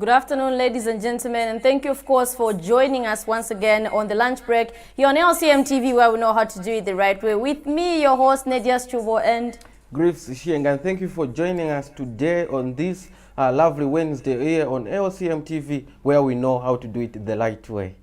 Good afternoon, ladies and gentlemen, and thank you, of course, for joining us once again on the lunch break here on LCM TV, where we know how to do it the right way. With me, your host, Nadia Struvo, and Griffs Shieng, and thank you for joining us today on this lovely Wednesday here on LCM TV, where we know how to do it the right way.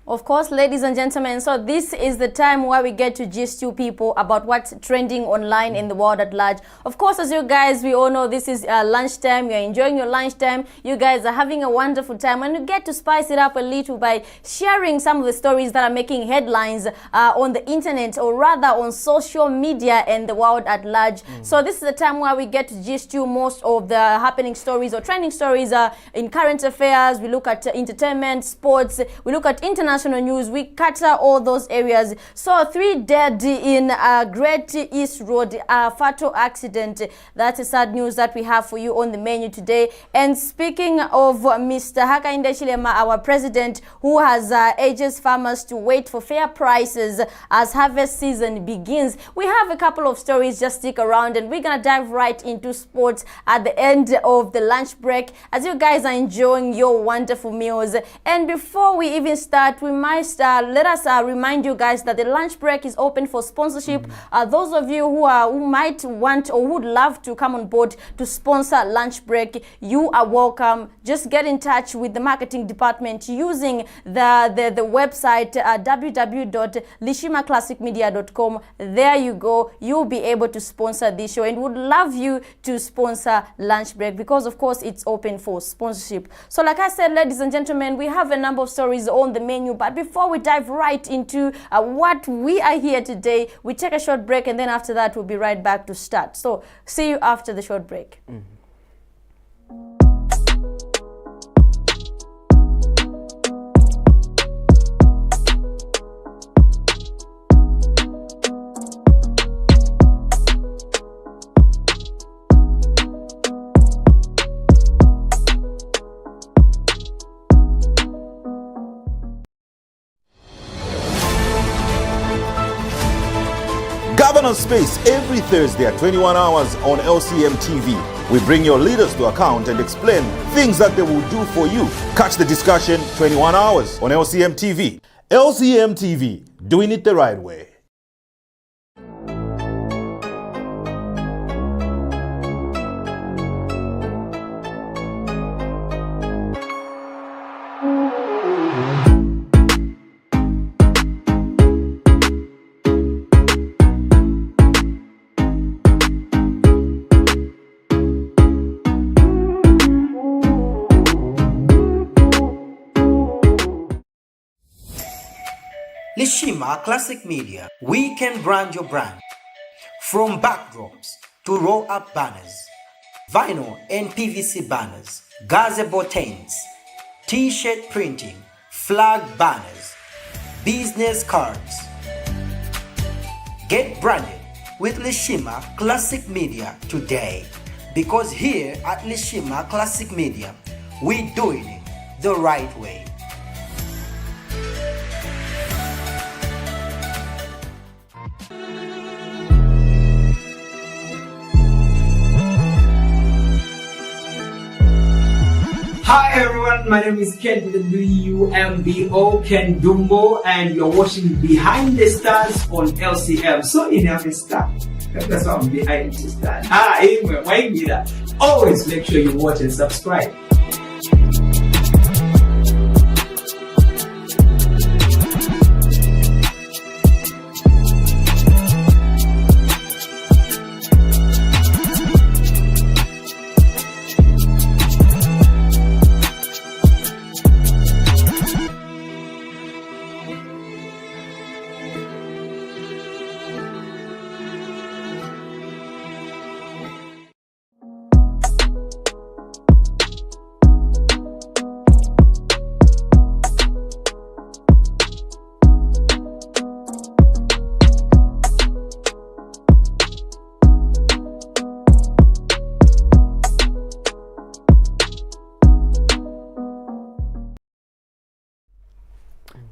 of course, ladies and gentlemen, so this is the time where we get to gist you people about what's trending online in the world at large. Of course, as you guys, we all know this is lunchtime. You're enjoying your lunchtime. You guys are having a wonderful time, and you get to spice it up a little by sharing some of the stories that are making headlines on the internet, or rather on social media and the world at large. So this is the time where we get to gist you most of the happening stories or trending stories in current affairs. We look at entertainment, sports, we look at international news, we cater all those areas. So 3 dead in Great East Road fatal accident. That's a sad news that we have for you on the menu today. And speaking of Mr. Hakainde Hichilema, our president, who has urges farmers to wait for fair prices as harvest season begins, we have a couple of stories. Just stick around, and we're gonna dive right into sports at the end of the lunch break as you guys are enjoying your wonderful meals. And before we even start, we must let us remind you guys that the lunch break is open for sponsorship. Those of you who might want or would love to come on board to sponsor lunch break, you are welcome. Just get in touch with the marketing department using the website www.lishimaklasicmedia.com. There you go. You'll be able to sponsor this show, and would love you to sponsor lunch break because, of course, it's open for sponsorship. So like I said, ladies and gentlemen, we have a number of stories on the menu, but before we dive right into what we are here today, we take a short break, and then after that we'll be right back to start. So see you after the short break. Governance Space every Thursday at 21 hours on LCM TV. We bring your leaders to account and explain things that they will do for you. Catch the discussion 21 hours on LCM TV. LCM TV, doing it the right way. Lishima Classic Media, we can brand your brand. From backdrops to roll-up banners, vinyl and PVC banners, gazebo tents, t-shirt printing, flag banners, business cards. Get branded with Lishima Classic Media today, because here at Lishima Classic Media, we're doing it the right way. Hi everyone, my name is Ken WMBO Ken Dumbo, and you're watching Behind the Stars on LCM. So in every star, that's why I'm behind the stars. Anyway, why me that? Always make sure you watch and subscribe.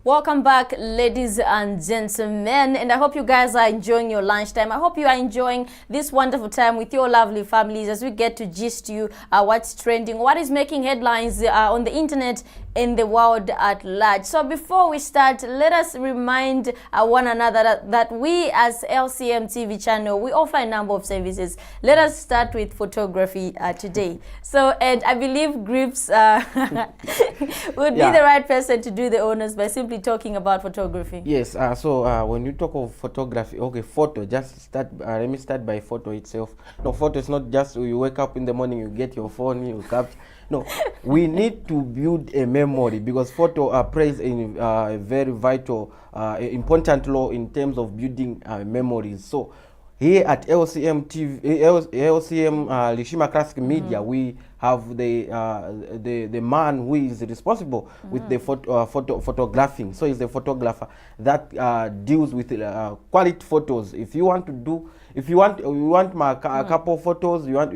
Welcome back, ladies and gentlemen, and I hope you guys are enjoying your lunchtime. I hope you are enjoying this wonderful time with your lovely families as we get to gist you what's trending, what is making headlines on the internet, in the world at large. So before we start, let us remind one another that we as LCM TV channel, we offer a number of services. Let us start with photography today. So, and I believe Grips would be the right person to do the honors by simply talking about photography. Yes, so when you talk of photography, okay, photo, just start, let me start by photo itself. No, photo is not just you wake up in the morning, you get your phone, you capture. No, we need to build a memory because photo plays a very vital, important role in terms of building memories. So here at LCM TV, LCM Lishima Classic Media, we have the man who is responsible with the photographing. So he's the photographer that deals with quality photos. If you want to do, you want a couple photos, you want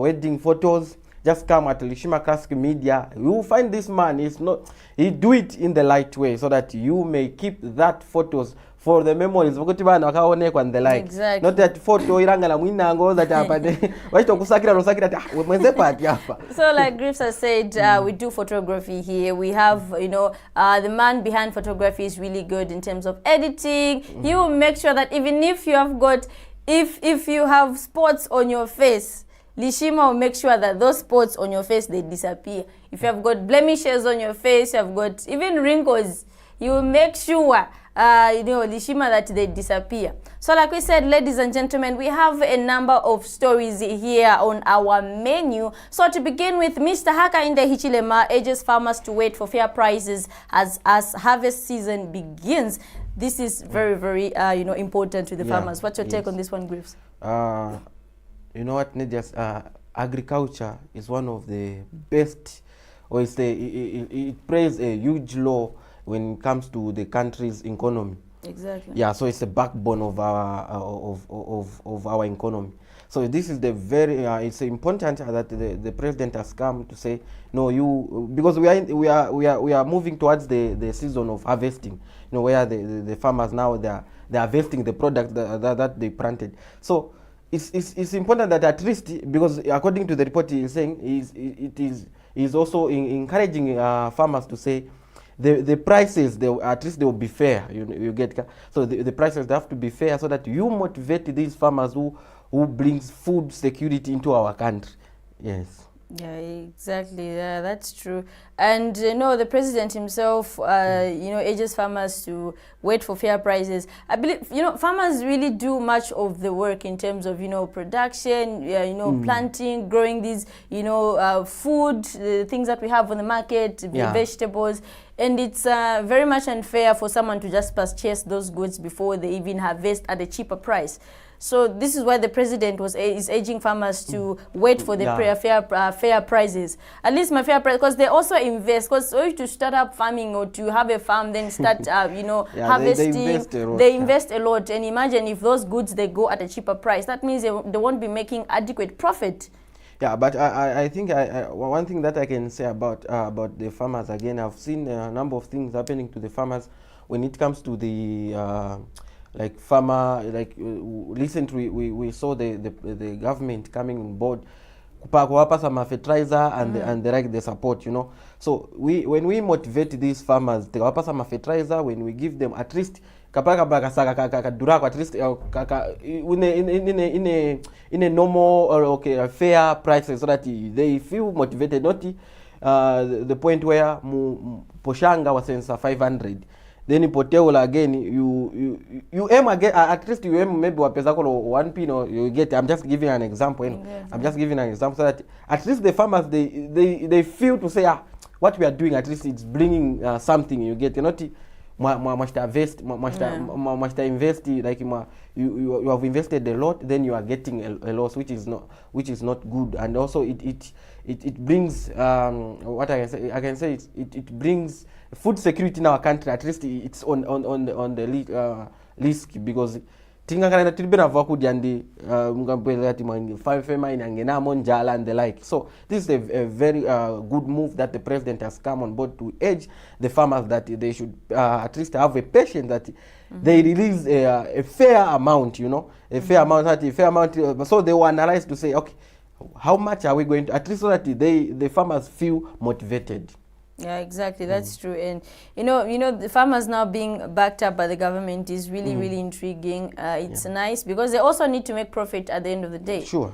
wedding photos, just come at Lishima Classic Media. You will find this man. He do it in the right way so that you may keep that photos for the memories. Exactly. Not that photo irangala mwinango that So like Griffs has said, we do photography here. We have, the man behind photography is really good in terms of editing. He will make sure that even if you have got If you have spots on your face, Lishima will make sure that those spots on your face, they disappear. If you have got blemishes on your face, you have got even wrinkles, you will make sure, Lishima, that they disappear. So like we said, ladies and gentlemen, we have a number of stories here on our menu. So to begin with, Mr. Hakainde Hichilema urges farmers to wait for fair prices as harvest season begins. This is very, very, important to the farmers. What's your take on this one, Griffs? You know what, Nedias, agriculture is one of the best, or it plays a huge role when it comes to the country's economy. Exactly. Yeah, so it's the backbone of our economy. So this is the very it's important that the president has come to say no, because we are moving towards the season of harvesting. Where the farmers now they're harvesting the product that they planted. So it's important that at least, because according to the report he's saying it is also encouraging farmers to say the prices, at least they will be fair. You get, so the prices, they have to be fair so that you motivate these farmers who brings food security into our country. Yes. Yeah, exactly. Yeah, that's true. And the president himself, urges farmers to wait for fair prices. I believe, farmers really do much of the work in terms of, production, planting, growing these, food, the things that we have on the market, vegetables. And it's very much unfair for someone to just purchase those goods before they even harvest at a cheaper price. So this is why the president is urging farmers to wait for the fair prices. At least my fair price, because they also invest. Because so to start up farming or to have a farm, then start, harvesting, they invest a lot. And imagine if those goods, they go at a cheaper price. That means they won't be making adequate profit. Yeah, but I think one thing that I can say about the farmers, again, I've seen a number of things happening to the farmers when it comes to the recently we saw the government coming on board, kuwapa some fertilizer and the support, So when we motivate these farmers, they wapa some fertilizer, when we give them at least at least in a normal or fair prices, so that they feel motivated, not the point where poshanga was in 500. Then ipoteola again, you aim again, at least you aim maybe wapezako 1p, you get. I'm just giving an example. I'm just giving an example so that at least the farmers they feel to say what we are doing, at least it's bringing something. You get, not invest, like you have invested a lot, then you are getting a loss, which is not good. And also it brings what I can say it brings food security in our country. At least it's on the list, because tingakana tilibena kudya ndi mungabwela ati mwangi fema inangenamo njala and the like. So this is a very good move that the president has come on board to urge the farmers that they should at least have a patience that they release a fair amount, you know, a fair amount, so they will analyze to say, okay, how much are we going to, at least so that the farmers feel motivated. Yeah, exactly. That's true. And you know, the farmers now being backed up by the government is really, really intriguing. It's nice because they also need to make profit at the end of the day. Sure.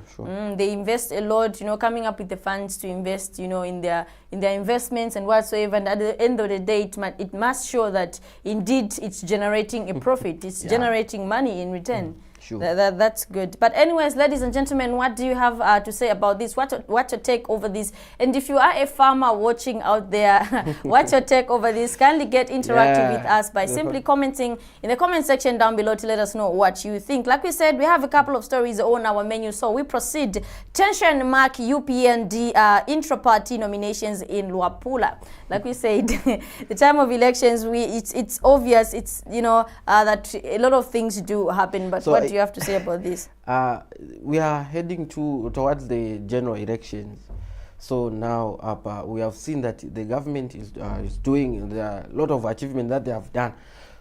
They invest a lot, you know, coming up with the funds to invest, you know, in their investments and whatsoever. And at the end of the day, it must show that indeed it's generating a profit. It's generating money in return. Sure. That's good. But anyways, ladies and gentlemen, what do you have to say about this? What's your take over this? And if you are a farmer watching out there, what's your take over this? Kindly get interactive with us by simply commenting in the comment section down below to let us know what you think. Like we said, we have a couple of stories on our menu, so we proceed. Tension mark UPND intra-party nominations in Luapula. Like we said, the time of elections, it's obvious. It's that a lot of things do happen. But so what do you have to say about this? We are heading towards the general elections. So now we have seen that the government is doing a lot of achievements that they have done.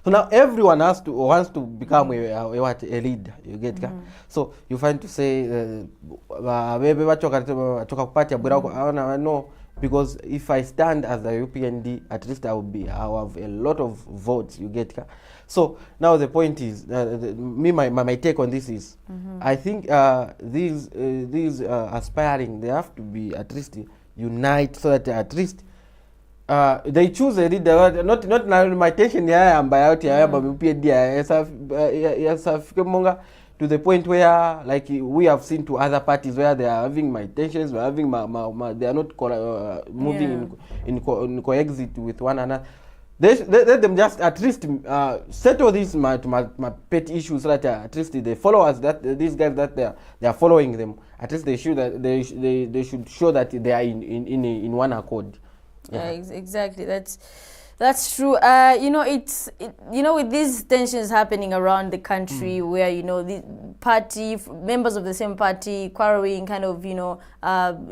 So now everyone wants to become a leader. You get that? So you find to say, no, because if I stand as the UPND, at least I will have a lot of votes. You get that? So now the point is, my take on this is, I think these aspiring, they have to be at least unite so that at least they choose a leader. Not my tension here and by out here, but to the point where, like we have seen to other parties where they are having my tensions, they are having they are not moving in coexist with one another. Let them just at least settle these my pet issues so that at least the followers, that these guys that they are following them, at least they should they should show that they are in one accord. Yeah, exactly. That's true. With these tensions happening around the country, where the party members of the same party quarreling, kind of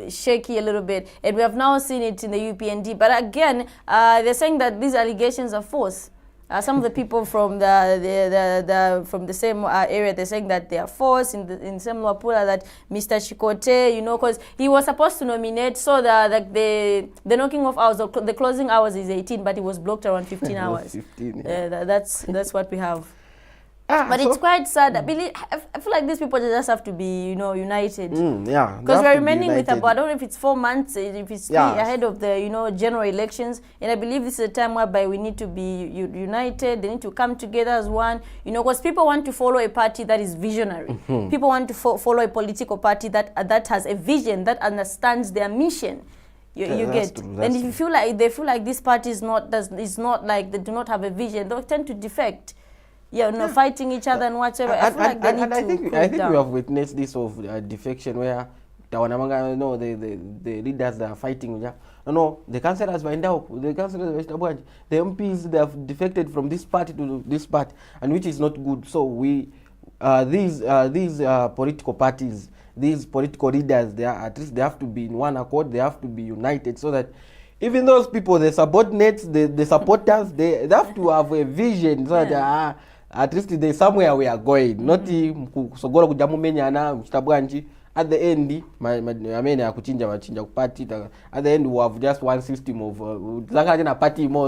shaky a little bit, and we have now seen it in the UPND. But again, they're saying that these allegations are false. Some of the people from the same area, they're saying that they are forced in some Luapula, that Mr. Chikote, because he was supposed to nominate, so the knocking off hours, the closing hours is 18, but he was blocked around 15 hours. 15, yeah. That's what we have. But it's quite sad. I feel like these people just have to be, united. Because we're remaining with about, I don't know if it's 4 months, if it's ahead of the, general elections. And I believe this is a time whereby we need to be united. They need to come together as one. Because people want to follow a party that is visionary. People want to follow a political party that has a vision, that understands their mission. You get. And if you feel like they feel like this party is not like, they do not have a vision, they'll tend to defect. Fighting each other and whatever. I think we have witnessed this of defection where the leaders that are fighting. The councillors by now, the MPs, they have defected from this party to this party, and which is not good. So these political parties, these political leaders, at least they have to be in one accord. They have to be united so that even those people, the subordinates, the supporters, they have to have a vision so that at least there's somewhere we are going. Not kusogora kujamumenyana mchitabwanji. At the end, at the end, we have just one system of party more.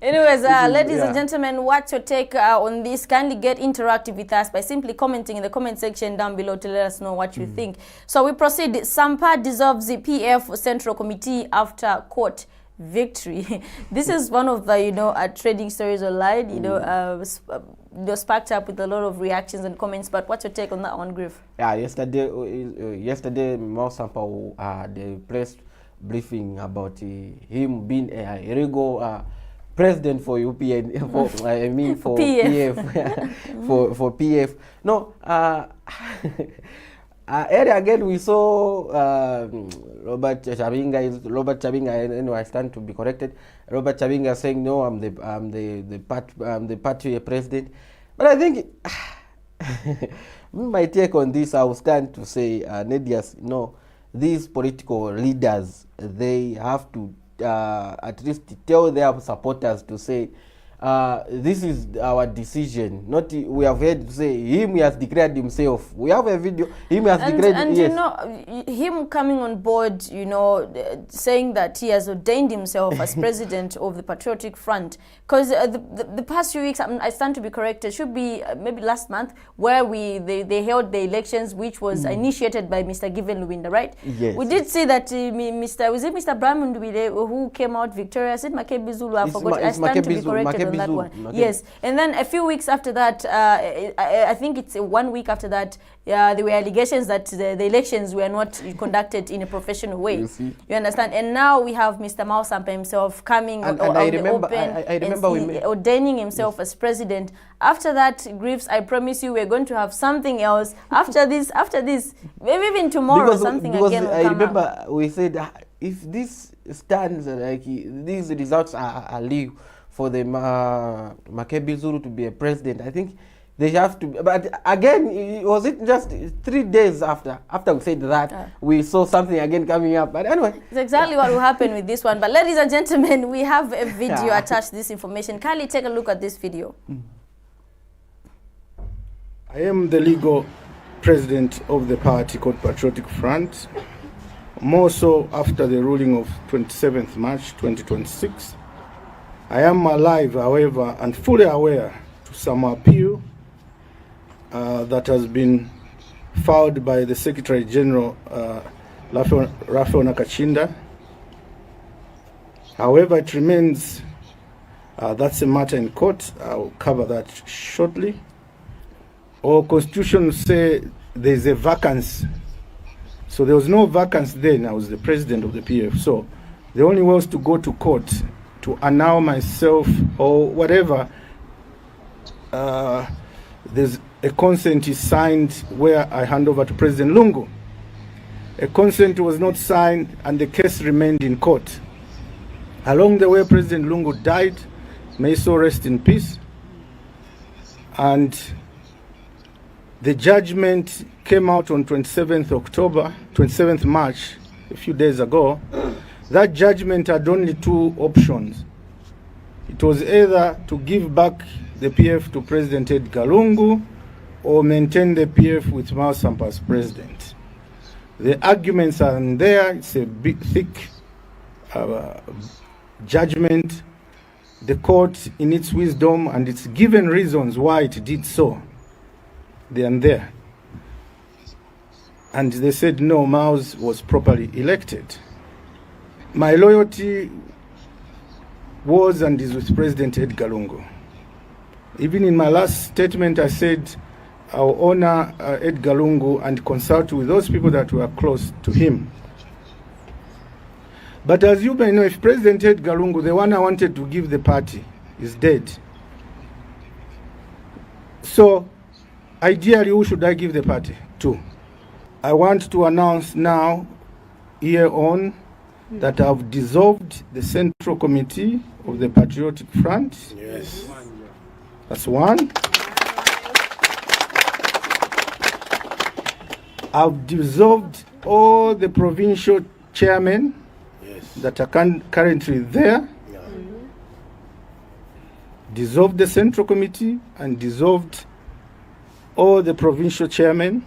Anyways, ladies and gentlemen, what's your take on this? Kindly get interactive with us by simply commenting in the comment section down below to let us know what you think. So we proceed. Sampa dissolves the PF Central Committee after court victory. This is one of the trending stories online. Sparked up with a lot of reactions and comments. But what's your take on that one, Griff? Yeah, yesterday Mao Sampa the press briefing about him being a illegal president for UPN, for PF, for PF. No, earlier again we saw Robert Chabinga. Anyway, I stand to be corrected. Robert Chabinga saying no, I'm the party president. But I think my take on this, I will stand to say, Nedias, these political leaders, they have to at least tell their supporters to say, this is our decision. Not we have heard to say he has declared himself. We have a video. Has declared. And yes. Him coming on board, saying that he has ordained himself as president of the Patriotic Front. Because the past few weeks, I stand to be corrected, should be maybe last month, where they held the elections, which was initiated by Mr. Given Luwinda, right? Yes. We did see that Mr. Brahman who came out victorious? Is it Makebi Zulu? I forgot. I stand to be corrected on that one. Okay. Yes. And then a few weeks after that, I think it's 1 week after that, there were allegations that the elections were not conducted in a professional way. You understand? And now we have Mr. Mao Sampa himself coming and out I the remember, open I remember ordaining himself as president. After that, Griffs, I promise you, we're going to have something else. After this, maybe even tomorrow, because something because again will I come remember out. we said if this stands like these results are leave for the Makebi Zulu to be a president, I think they have to. But again, was it just 3 days after we said that we saw something again coming up? But anyway, it's exactly what will happen with this one. But ladies and gentlemen, we have a video attached to this information. Kylie, take a look at this video. I am the legal president of the party called Patriotic Front, more so after the ruling of 27th March 2026. I am alive, however, and fully aware to some appeal that has been filed by the Secretary General Raphael Nakachinda. However, it remains, that's a matter in court. I'll cover that shortly. Our constitution say there's a vacancy. So there was no vacancy then. I was the president of the PF. So the only way was to go to court to annul myself or whatever. There's a consent is signed where I hand over to President Lungu. A consent was not signed and the case remained in court. Along the way, President Lungu died. May so rest in peace. And the judgment came out on 27th March, a few days ago. That judgment had only two options. It was either to give back the PF to President Edgar Lungu or maintain the PF with Mao Sampa as president. The arguments are in there. It's a big, thick judgment. The court, in its wisdom and its given reasons why it did so, they are there. And they said no, Mao's was properly elected. My loyalty was and is with President Edgar Lungu. Even in my last statement, I said I'll honor Edgar Lungu and consult with those people that were close to him. But as you may know, if President Edgar Lungu, the one I wanted to give the party, is dead. So, ideally, who should I give the party to? I want to announce now, here on, that I've dissolved the Central Committee of the Patriotic Front. Yes. That's one. I've dissolved all the provincial chairmen that are currently there. Dissolved the Central Committee and dissolved all the provincial chairmen.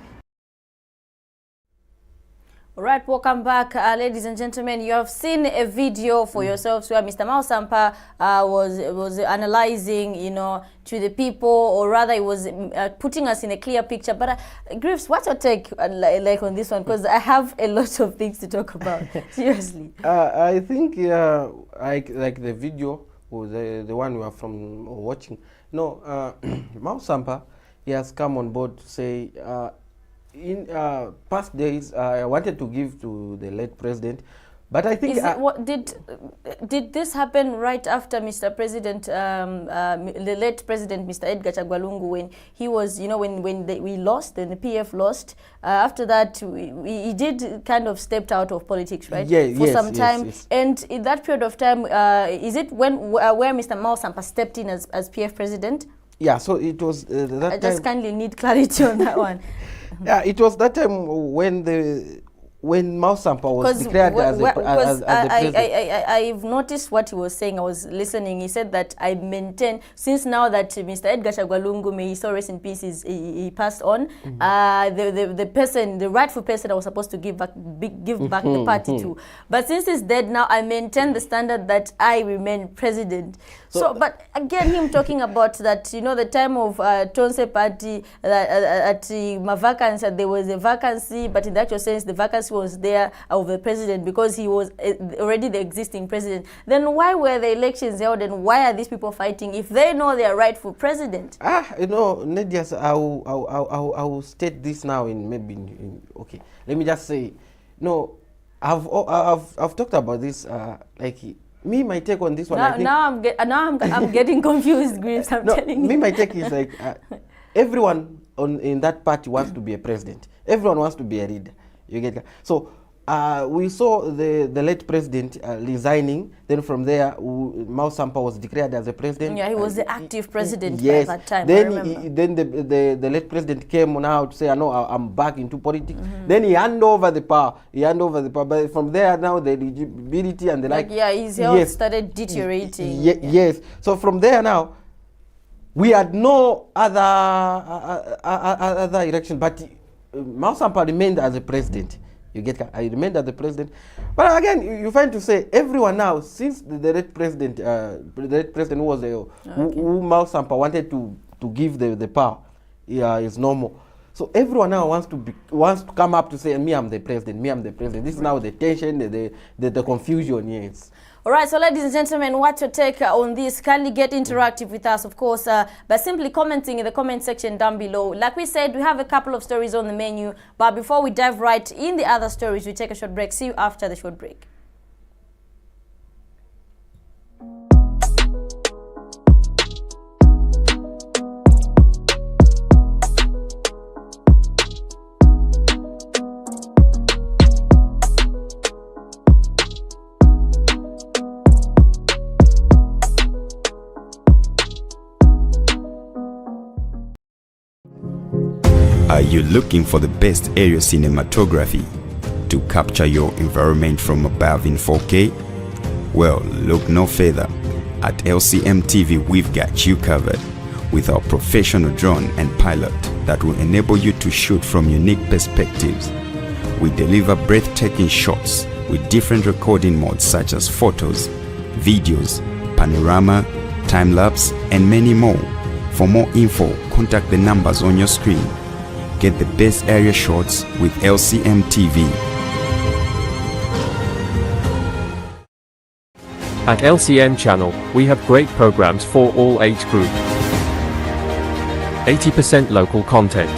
All right, welcome back, ladies and gentlemen. You have seen a video for yourselves where Mr. Mao Sampa was analyzing, to the people, or rather, he was putting us in a clear picture. But Griffs, what's your take like on this one? Because I have a lot of things to talk about. Seriously. I think like the video or the one we are from watching. No, Mao Sampa, he has come on board to say. In past days, I wanted to give to the late president, but I think did this happen right after Mr. President, the late president, Mr. Edgar Chagwa Lungu, when he was, when we lost, then the PF lost. After that, he did kind of stepped out of politics, right? Yeah, for some time. Yes. And in that period of time, is it where Mr. Mao Sampa stepped in as PF president? Yeah, so it was that I time. just kindly need clarity on that one. Yeah, it was that time when Mao Sampa was declared as the president. I've noticed what he was saying. I was listening. He said that I maintain, since now that Mr. Edgar Chagwa Lungu, may he so rest in peace, he passed on, the rightful person I was supposed to give back the party to. But since he's dead now, I maintain the standard that I remain president. So, but again, him talking about that, you know, the time of Tonse party, at Mavakansi, there was a vacancy, but in the actual sense, the vacancy was there of the president because he was already the existing president. Then why were the elections held, and why are these people fighting if they know they are rightful president? You know, Nedias, I will state this now okay. Let me just say, no, I've talked about this, like, me, my take on this one. I'm getting confused, Grips. I'm telling you. My take is like everyone in that party wants to be a president. Everyone wants to be a leader. You get so. We saw the late president resigning. Then from there, Mao Sampa was declared as a president. Yeah, he was the active president yes. by that time. Then the late president came now to say, "No, I'm back into politics." Then he handed over the power. But from there now, the eligibility and the his health started deteriorating. Yes. So from there now, we had no other election, but Mao Sampa remained as a president. You get, I remained as the president, but again, you find to say everyone now, since the late president, who was who Mao Sampa wanted to give the power, is normal. So everyone now wants to come up to say, me, I'm the president. Me, I'm the president. This is now the tension, the confusion. Yes. All right, so ladies and gentlemen, what's your take on this? Kindly get interactive with us, of course, by simply commenting in the comment section down below. Like we said, we have a couple of stories on the menu, but before we dive right in the other stories, we take a short break. See you after the short break. Are you looking for the best aerial cinematography to capture your environment from above in 4K? Well, look no further. At LCM TV, we've got you covered with our professional drone and pilot that will enable you to shoot from unique perspectives. We deliver breathtaking shots with different recording modes such as photos, videos, panorama, time-lapse, and many more. For more info, contact the numbers on your screen. Get the best area shots with LCM TV. At LCM channel, we have great programs for all age group. 80% local content.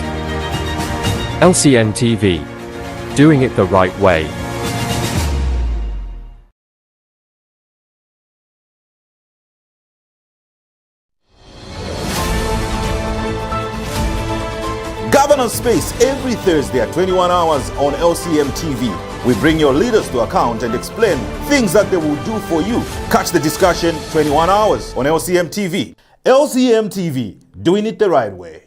LCM TV. Doing it the right way. Governance Space every Thursday at 21 hours on LCM TV. We bring your leaders to account and explain things that they will do for you. Catch the discussion 21 hours on LCM TV. LCM TV, doing it the right way.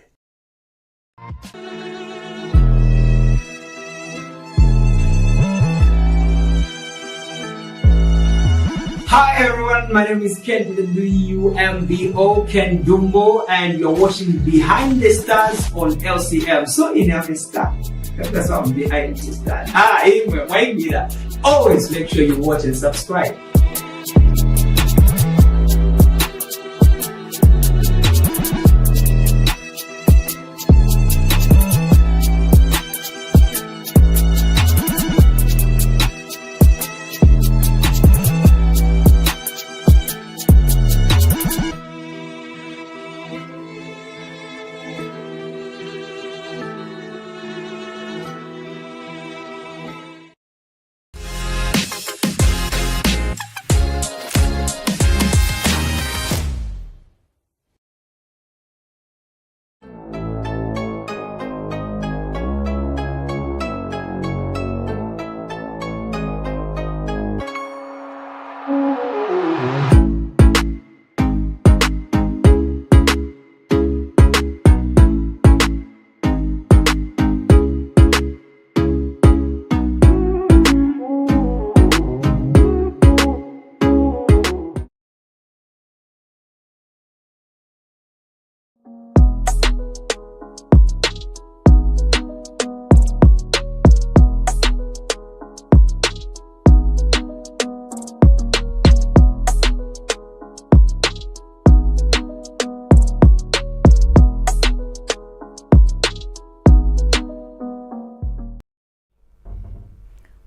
Hi everyone, my name is Ken WMBO Ken Dumbo, and you're watching Behind the Stars on LCM. So enough is that. That's why I'm behind the stars. Anyway, why me that? Always make sure you watch and subscribe.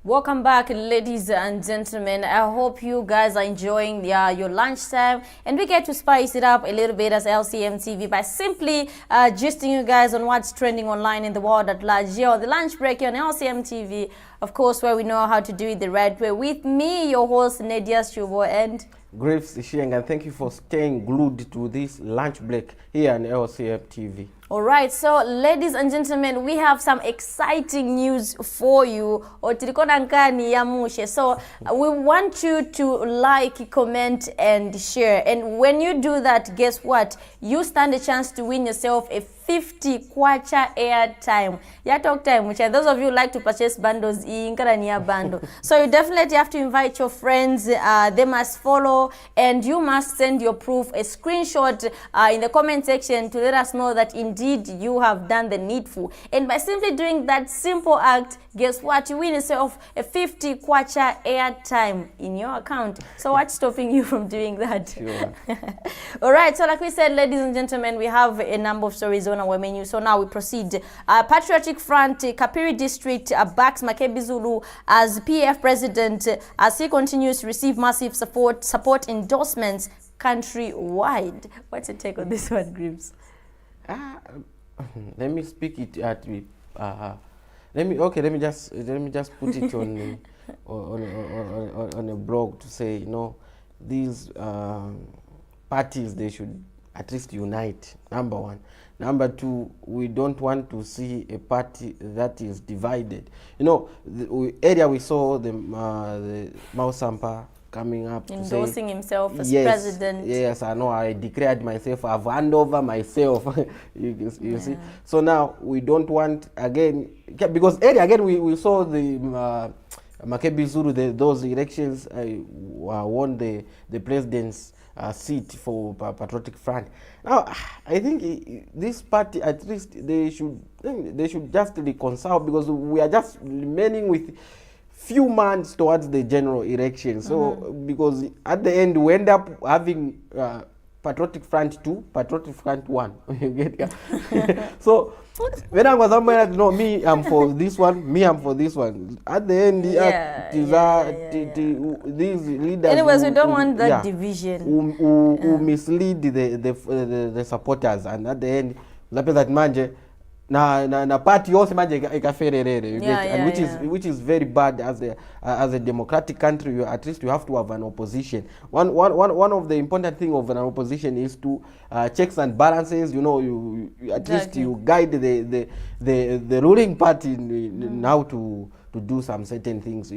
Welcome back, ladies and gentlemen. I hope you guys are enjoying your lunchtime, and we get to spice it up a little bit as LCM TV by simply gisting you guys on what's trending online in the world at large. Here on the lunch break here on LCM TV, of course, where we know how to do it the right way. With me, your host Nadia Shubo and Graves Shieng, and thank you for staying glued to this lunch break here on LCM TV. All right, so ladies and gentlemen, we have some exciting news for you. So we want you to like, comment, and share. And when you do that, guess what? You stand a chance to win yourself a 50 kwacha airtime. Yeah, talk time, which those of you who like to purchase bundles, bundle. So you definitely have to invite your friends. They must follow, and you must send your proof, a screenshot in the comment section to let us know that indeed you have done the needful. And by simply doing that simple act, guess what? You win yourself a 50 kwacha airtime in your account. So what's stopping you from doing that? Sure. All right, so like we said, ladies and gentlemen, we have a number of stories on our menu. So now we proceed. Patriotic Front, Kapiri District backs Makebi Zulu as PF president as he continues to receive massive support endorsements countrywide. What's your take on this one, Gribbs? Let me speak it at let me just put it on a blog to say, these parties, they should at least unite, number one. Number two, we don't want to see a party that is divided. The area we saw the Mao Sampa coming up endorsing himself as yes, president. Yes, I know. I declared myself. I've handed over myself. you see. So now we don't want again, because earlier again we saw the Makebi Zulu. Those elections won the president's seat for Patriotic Front. Now I think this party, at least they should just reconcile, because we are just remaining with few months towards the general election. So because at the end we end up having Patriotic Front 2, Patriotic Front 1. You get So when I was somewhere, me I'm for this one, me I'm for this one. At the end, these leaders. Anyways, we don't want that division. Who mislead the supporters, and at the end, that manje. Na party also which is very bad as a democratic country. At least you have to have an opposition. One of the important thing of an opposition is to checks and balances. You at least you guide the ruling party in how to do some certain things.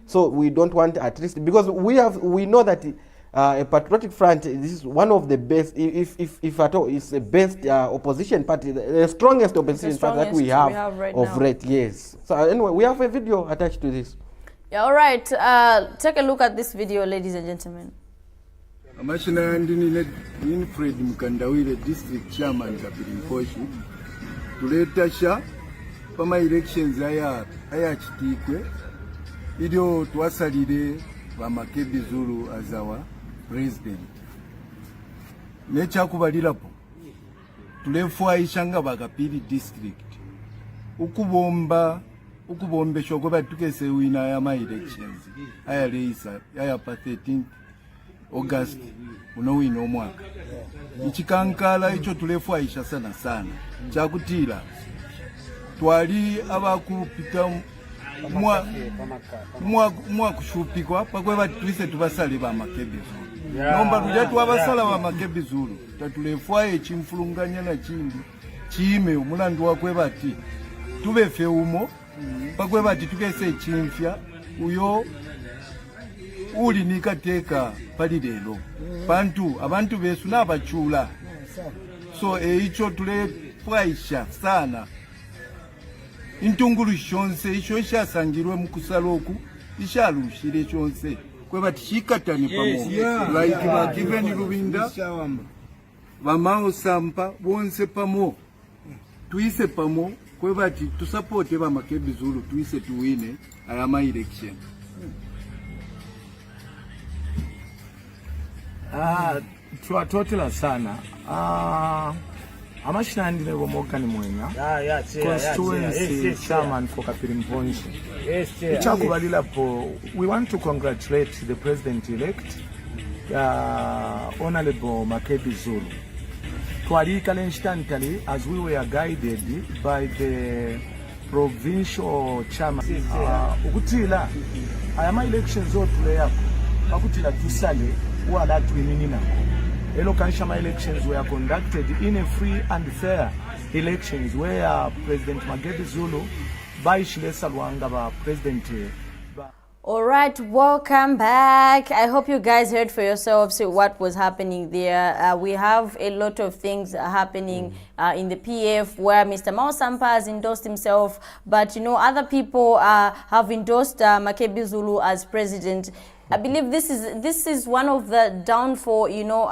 So we don't want, at least because we know that. A Patriotic Front, this is one of the best, if at all, it's the best opposition party, the strongest opposition party that we have right of now. late, yes. So anyway, we have a video attached to this. Yeah, all right. Take a look at this video, ladies and gentlemen. Amashina ndini Winfred Mkandawire district chairman Kapiri Mposhu tuleta sha pama elections aya chitikwe idio twasalire ba Makebi Zulu as our president. Necha kubalirapo tulefuaisha nga Bakapiri district ukubombesha kwa tukese wina ya ma elections aya leisa aya pa 13 August unowina omwaka ichikankala icho tulefuaisha sana chakutila twali abakupita mwa kushupikwa pakwe batulise tubasale ba Makebi Zulu. Nomba tujatu abasala ba Makebi Zulu tatulefwaye chimfulunganya na chindi chime umulandu wakwe bati tubefe umo pakwe bati tukese chimfya uyo uli nikateka pali lero abantu besu nabachula. So icho tulefwaisha sana intungulu shonse isho shasangirwe mukusaloku ishalushire shonse kweba tishikatani pamo like ba given Rubinda ba Mao Sampa bonse pamo tuise pamo kweba tu support ba Makebi Zulu tuise tuwine alama election. Tuwatotela sana. Amashinandile Morgan Mwenya, constituency chairman for Kapirimponji. We want to congratulate the president-elect, Honorable Makebi Zulu. Instantly, as we were guided by the provincial chairman. Ukutila, ayama elections otule yako, bakutila tusale, wala tuiminina. Elo Kanshama elections were conducted in a free and fair elections where President Makebi Zulu, by Shilesa Luanga, President. All right, welcome back. I hope you guys heard for yourselves what was happening there. We have a lot of things happening in the PF where Mr. Mao Sampa has endorsed himself, but you know, other people have endorsed Makebi Zulu as president. I believe this is one of the downfall, you know,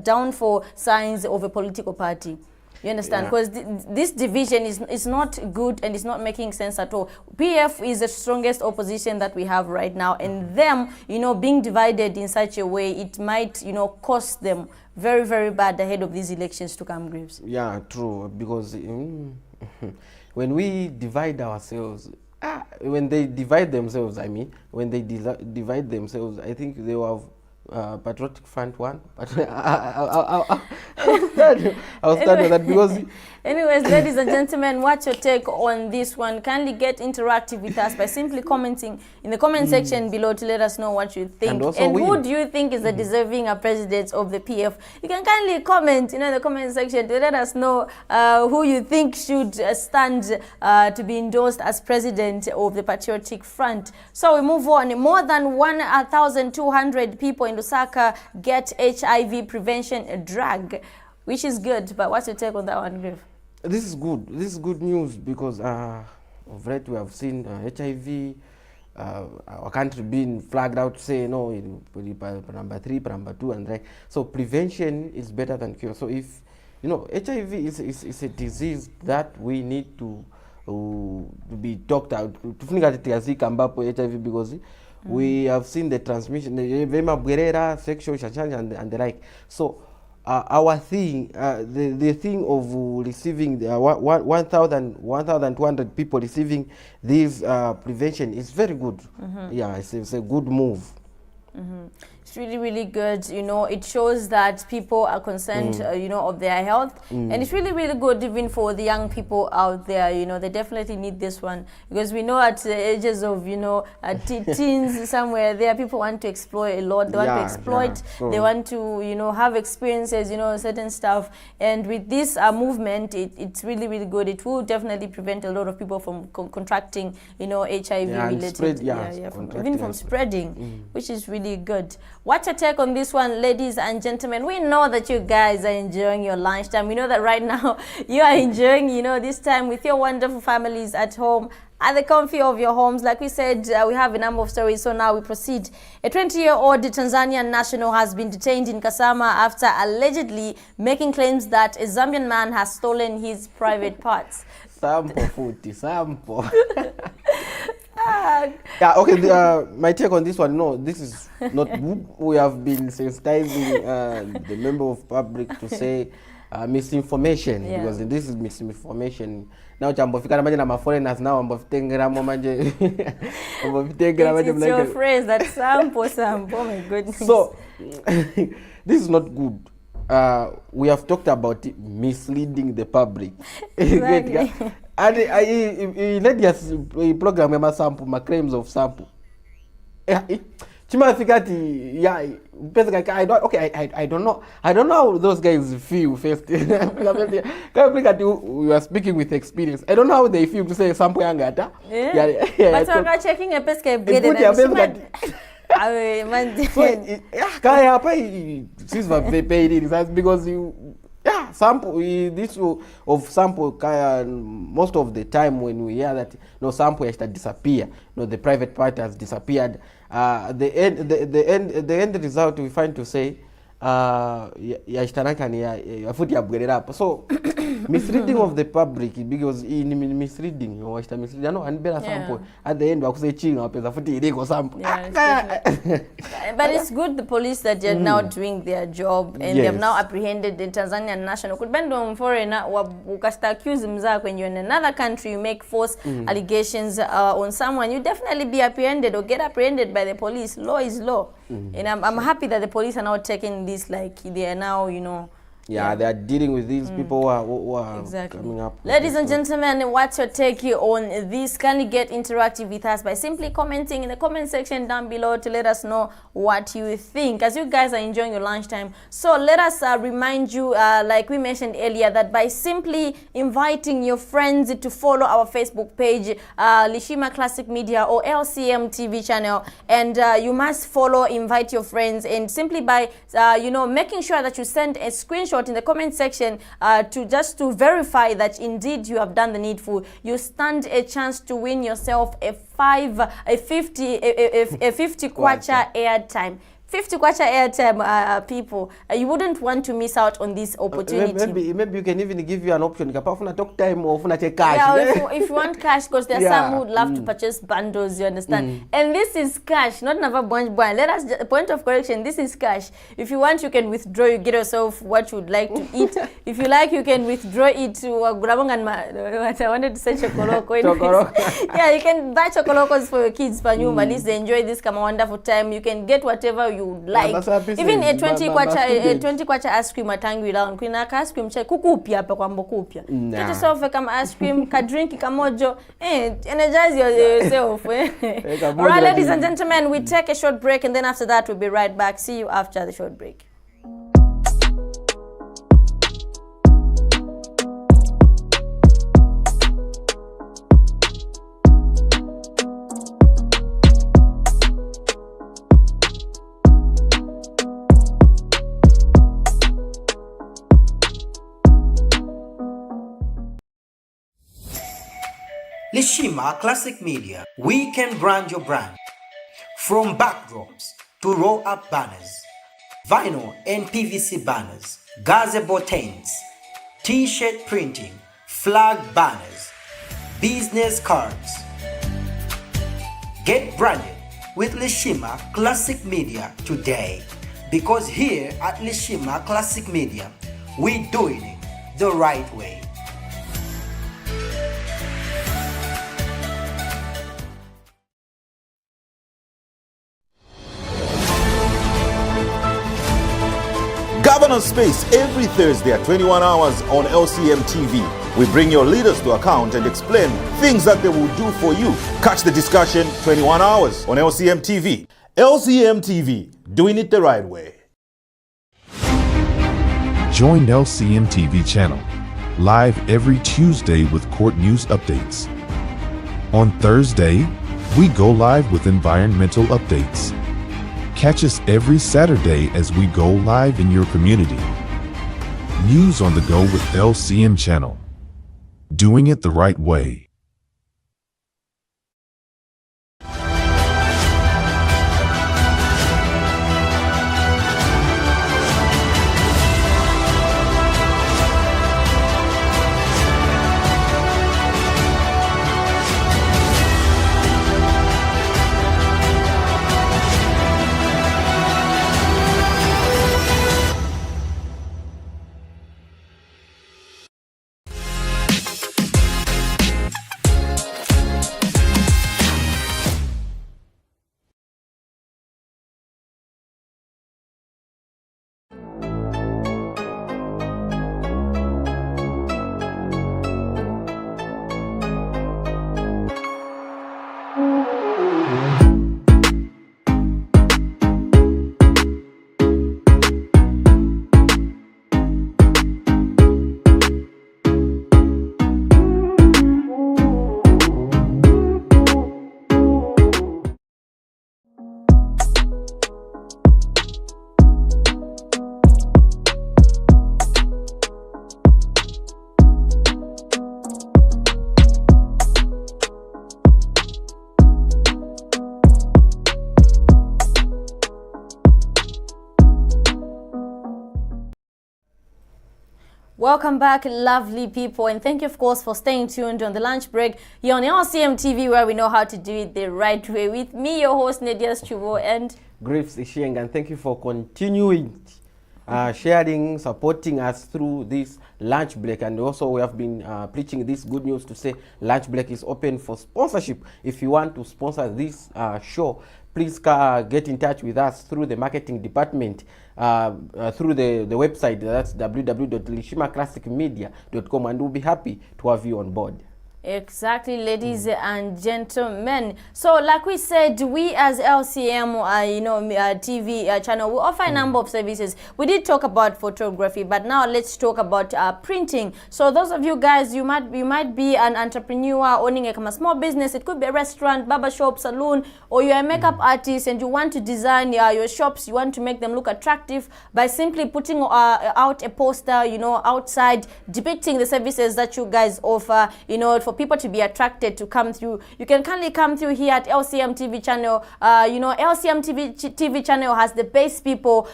downfall signs of a political party. You understand? Because this division is not good and it's not making sense at all. PF is the strongest opposition that we have right now, and them, you know, being divided in such a way, it might, you know, cost them very, very bad ahead of these elections to come, Graves. Yeah, true. Because when we divide ourselves, when they divide themselves, I mean, when they divide themselves, I think they will have Patriotic Front one, but I'll start with that because. Anyways, ladies and gentlemen, what's your take on this one? Kindly get interactive with us by simply commenting in the comment section below to let us know what you think. And who do you think is the deserving president of the PF? You can kindly comment, you know, in the comment section to let us know who you think should stand to be endorsed as president of the Patriotic Front. So we move on. More than 1,200 people in Lusaka get HIV prevention drug, which is good. But what's your take on that one, Griff? This is good. This is good news because of late we have seen HIV, our country being flagged out to say no, number 3, number 2, and right. So prevention is better than cure. So if you know, HIV is a disease that we need to be talked out. To think at HIV because we have seen the transmission, the sexual and the like. So. Our thing, the thing of receiving 1,200 people receiving this prevention is very good. Yeah, it's a good move. It's really, really good. You know, it shows that people are concerned, you know, of their health. And it's really, really good even for the young people out there. You know, they definitely need this one. Because we know at the ages of, you know, teens somewhere there, people want to explore a lot. They want to exploit. They want to, you know, have experiences, you know, certain stuff. And with this movement, it's really, really good. It will definitely prevent a lot of people from contracting, you know, HIV-related. Even from spreading, which is really good. What's your take on this one, ladies and gentlemen? We know that you guys are enjoying your lunchtime. We know that right now you are enjoying, you know, this time with your wonderful families at home, at the comfy of your homes. Like we said, we have a number of stories, so now we proceed. A 20-year-old Tanzanian national has been detained in Kasama after allegedly making claims that a Zambian man has stolen his private parts. Sample, Futi, sample. Yeah, okay, my take on this one, no, this is not good. We have been sensitizing the member of public to say misinformation, because this is misinformation. Now, chambofika na ma foreigners now ambofitengera manje. It's your phrase that sample, oh my goodness. So, this is not good. We have talked about misleading the public. Exactly. And let us program my sample, my claims of sample. I don't know how those guys feel first. We are speaking with experience. I don't know how they feel to say sample yangata. But I'm checking a pesca. Because sample this of sample most of the time when we hear that no sample has to disappear, no, the private part has disappeared, the end result we find to say so misleading of the public because in misleading you watch misleading no and better sample at the end wakuse chinga pesa futhi illegal sample. But it's good the police that they're now doing their job and they've now apprehended the Tanzanian national. Could bend on foreigner ukasta accuse mzako when you're in another country, you make false allegations on someone, you definitely be apprehended or get apprehended by the police. Law is law. And I'm happy that the police are now taking this like they are now, you know. Yeah, they are dealing with these people who are coming up. Ladies and gentlemen, what's your take on this? Can you get interactive with us by simply commenting in the comment section down below to let us know what you think as you guys are enjoying your lunchtime. So let us remind you, like we mentioned earlier, that by simply inviting your friends to follow our Facebook page, Lishima Classic Media or LCM TV channel, and you must follow, invite your friends, and simply by making sure that you send a screenshot in the comment section to verify that indeed you have done the needful, you stand a chance to win yourself a 50 kwacha airtime. 50 kwacha airtime, people. You wouldn't want to miss out on this opportunity. Maybe you can even give you an option. Kapafuna talk time or funa take cash. Yeah, if you want cash, because there are some who would love to purchase bundles, you understand? And this is cash, not never bunch. Let us, point of correction, this is cash. If you want, you can withdraw, you get yourself what you would like to eat. If you like, you can withdraw it to what I wanted to say chocoloko. Yeah, you can buy chocolocos for your kids, at least they enjoy this come a wonderful time. You can get whatever you like. Even a 20 kwacha ice cream atangu down. Kuna ice cream chai kukupia hapa kwambo kupia. Get yourself kama ice cream, ka drink kamojo. Energize yourself. Alright, ladies and gentlemen, we take a short break and then after that we'll be right back. See you after the short break. Lishima Classic Media, we can brand your brand. From backdrops to roll-up banners, vinyl and PVC banners, gazebo tents, t-shirt printing, flag banners, business cards. Get branded with Lishima Classic Media today, because here at Lishima Classic Media, we're doing it the right way. Governance Space every Thursday at 21 hours on LCM TV. We bring your leaders to account and explain things that they will do for you. Catch the discussion 21 hours on LCM TV. LCM TV, doing it the right way. Join LCM TV channel, live every Tuesday with court news updates. On Thursday, we go live with environmental updates. Catch us every Saturday as we go live in your community. News on the go with LCM channel. Doing it the right way. Welcome back, lovely people, and thank you, of course, for staying tuned on the lunch break here on LCM TV, where we know how to do it the right way. With me, your host, Nadia Chubo, and Griffs Ishieng, and thank you for continuing sharing, supporting us through this lunch break. And also we have been preaching this good news to say lunch break is open for sponsorship. If you want to sponsor this show, please get in touch with us through the marketing department, through the website. That's www.lishimaklasicmedia.com, and we'll be happy to have you on board. Exactly, ladies and gentlemen. So, like we said, we as LCM, TV channel, we offer a number of services. We did talk about photography, but now let's talk about printing. So, those of you guys, you might be an entrepreneur owning a small business. It could be a restaurant, barber shop, salon, or you're a makeup artist and you want to design your shops. You want to make them look attractive by simply putting out a poster, outside depicting the services that you guys offer. For people to be attracted to come through, you can kindly come through here at LCM TV channel. LCM TV channel has the best people,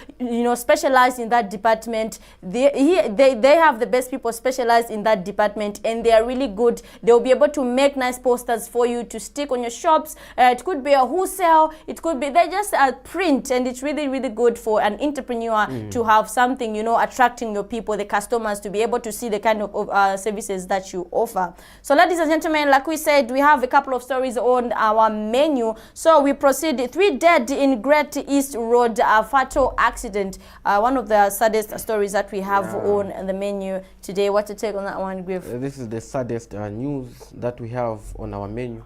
specialized in that department. They have the best people specialized in that department, and they are really good. They'll be able to make nice posters for you to stick on your shops. It could be a wholesale, it could be, they just print, and it's really, really good for an entrepreneur to have something, attracting your people, the customers, to be able to see the kind of services that you offer. So ladies and gentlemen, like we said, we have a couple of stories on our menu. So we proceed. 3 dead in Great East Road, a fatal accident. One of the saddest stories that we have on the menu today. What to take on that one, Griff? This is the saddest news that we have on our menu.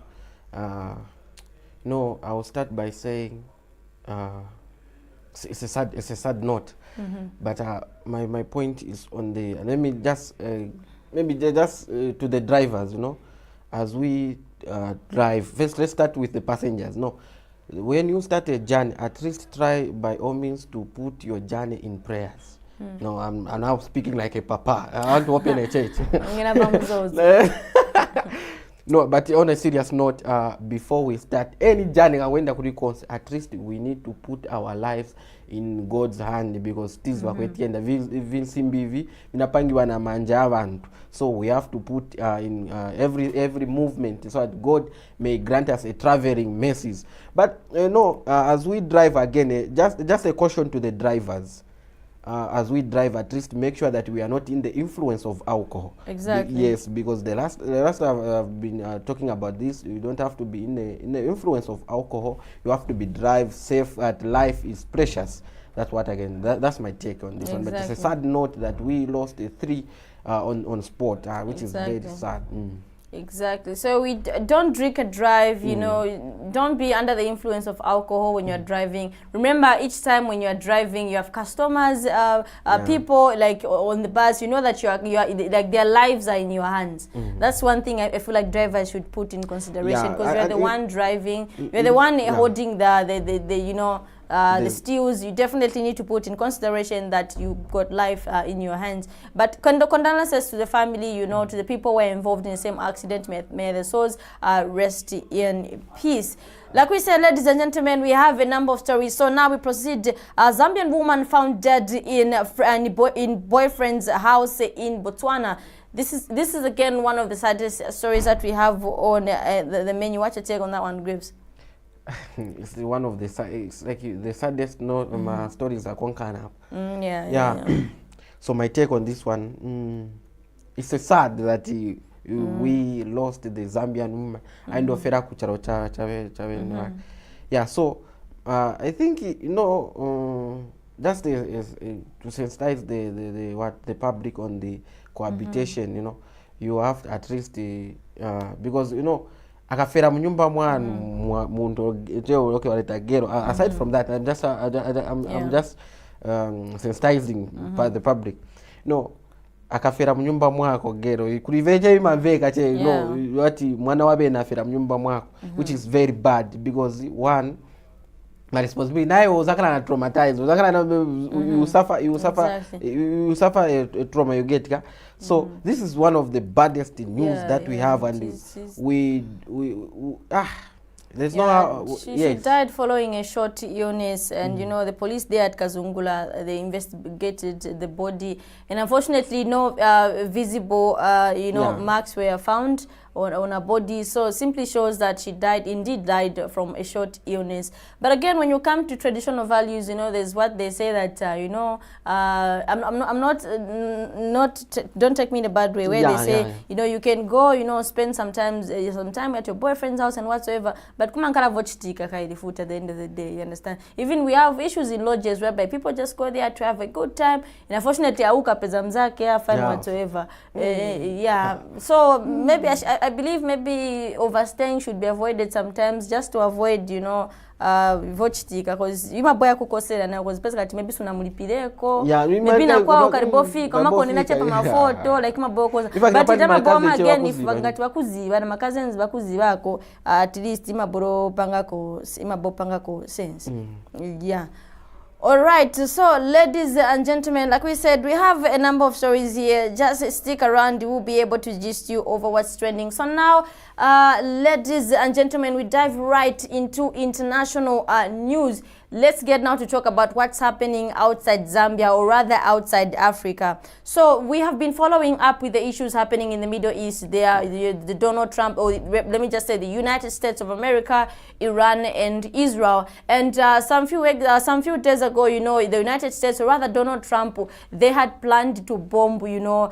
I will start by saying it's a sad note. But my point is on the, let me just maybe just to the drivers, as we drive. First, let's start with the passengers. When you start a journey, at least try by all means to put your journey in prayers. No, I'm now speaking like a papa. I want to open a church. No, but on a serious note, before we start any journey, at least we need to put our lives in God's hand, because so we have to put in every movement so that God may grant us a traveling mercies. But as we drive again, just a caution to the drivers. As we drive, at least make sure that we are not in the influence of alcohol. Exactly. Yes, because the last I've been talking about this. You don't have to be in the influence of alcohol. You have to be drive safe. That life is precious. That's what that's my take on this one. But it's a sad note that we lost 3 on spot, which is very sad. Exactly. So we don't drink and drive, don't be under the influence of alcohol when you're driving. Remember, each time when you're driving, you have customers, people like on the bus, that you are like their lives are in your hands. That's one thing I feel like drivers should put in consideration, because you're the one driving, you're the one holding the steals. You definitely need to put in consideration that you got life in your hands. But condolences to the family, to the people who were involved in the same accident. May the souls rest in peace. Like we said, ladies and gentlemen, we have a number of stories. So now we proceed. A Zambian woman found dead in boyfriend's house in Botswana. This is again one of the saddest stories that we have on the menu. What's your take on that one, Griffs? It's one of the the saddest stories are conquered. Yeah. So my take on this one, it's a sad that we lost the Zambian woman. Yeah. So I think just to sensitize the public on the cohabitation. You have to at least because akafera munyumba muntu gero. Aside from that, I'm just sensitizing the public. Akafera munyumba mwako gero kuliveje imaveka wati mwana wabe nafera munyumba mwako, which is very bad, because one, my responsibility nayo uzakana na traumatize, uzakana you suffer a trauma, you get ka. So this is one of the baddest news that we have, and There's Yeah, no she yes. died following a short illness, and you know the police there at Kazungula, they investigated the body, and unfortunately no visible marks were found on her body, so simply shows that she indeed died from a short illness. But again, when you come to traditional values, you know, there's what they say that I'm not don't take me in a bad way, where they say you know, you can go, you know, spend some time at your boyfriend's house and whatsoever, but kumankala vochitika kailifuta at the end of the day, you understand? Even we have issues in lodges whereby people just go there to have a good time, and unfortunately auka pesa mzake whatsoever. So maybe I believe maybe overstaying should be avoided sometimes, just to avoid, you know, vochitika, because you maboya kukosela na because pesa kati maybe sunamulipireko maybe na kwao karibofika mako ninachepa mafoto like maboya koza, but itama boma again if ngati bakuziba na makazenzi bakuzibako at least imaboro pangako sense. All right, so ladies and gentlemen, like we said, we have a number of stories here. Just stick around, we'll be able to gist you over what's trending. So now, ladies and gentlemen, we dive right into international news. Let's get now to talk about what's happening outside Zambia, or rather outside Africa. So we have been following up with the issues happening in the Middle East. There, the Donald Trump, or let me just say the United States of America, Iran, and Israel. And some few days ago, you know, the United States, or rather Donald Trump, they had planned to bomb, you know,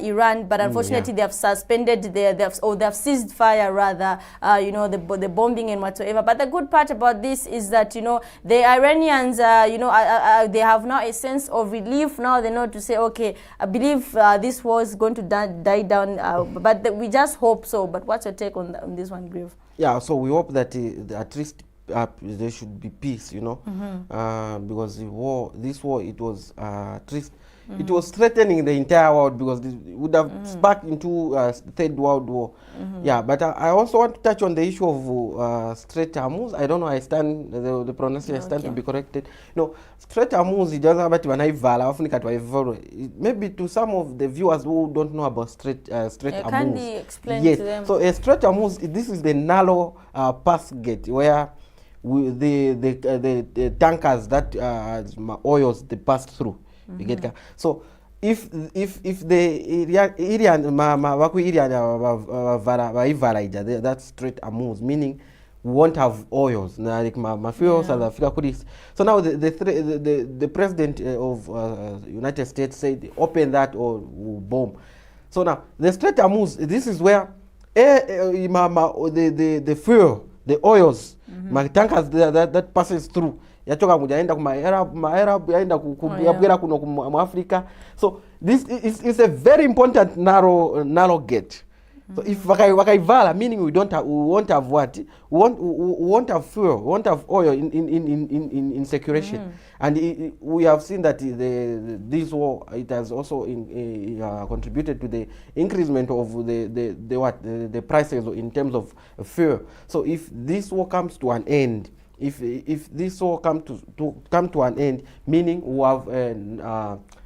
Iran, but unfortunately they have suspended, they have ceased fire rather, you know, the bombing and whatsoever. But the good part about this is that, you know, the Iranians, you know, they have now a sense of relief. Now they know to say, okay, I believe this war is going to die down, but we just hope so. But what's your take on this one, Griff? Yeah, so we hope that at least there should be peace, you know, because this war, it was at least it was threatening the entire world, because it would have sparked into Third World War. Yeah, but I also want to touch on the issue of Strait Hormuz. I don't know, I stand the pronunciation stand to be corrected. No, Strait Hormuz, it doesn't maybe to some of the viewers who don't know about Strait Hormuz. Can you explain to them? So Strait Hormuz, this is the narrow pass gate where the tankers that oils they pass through. You get that? So if the Irian that Strait Hormuz, meaning we won't have oils like fuel South Africa could. So now the president of United States said open that or we'll bomb. So now the Strait Hormuz, this is where the fuel, the oils, tankers that passes through. Yatoka mujaenda kuma Arab yaenda kuyabwera kuno mu Africa. So this is a very important narrow gate. So if wakaivala, meaning we won't have what? We won't have fuel, we won't have oil in circulation. And we have seen that this war, it has also contributed to the increasement of the prices in terms of fuel. So if this war comes to an end, if this war come to an end, meaning we have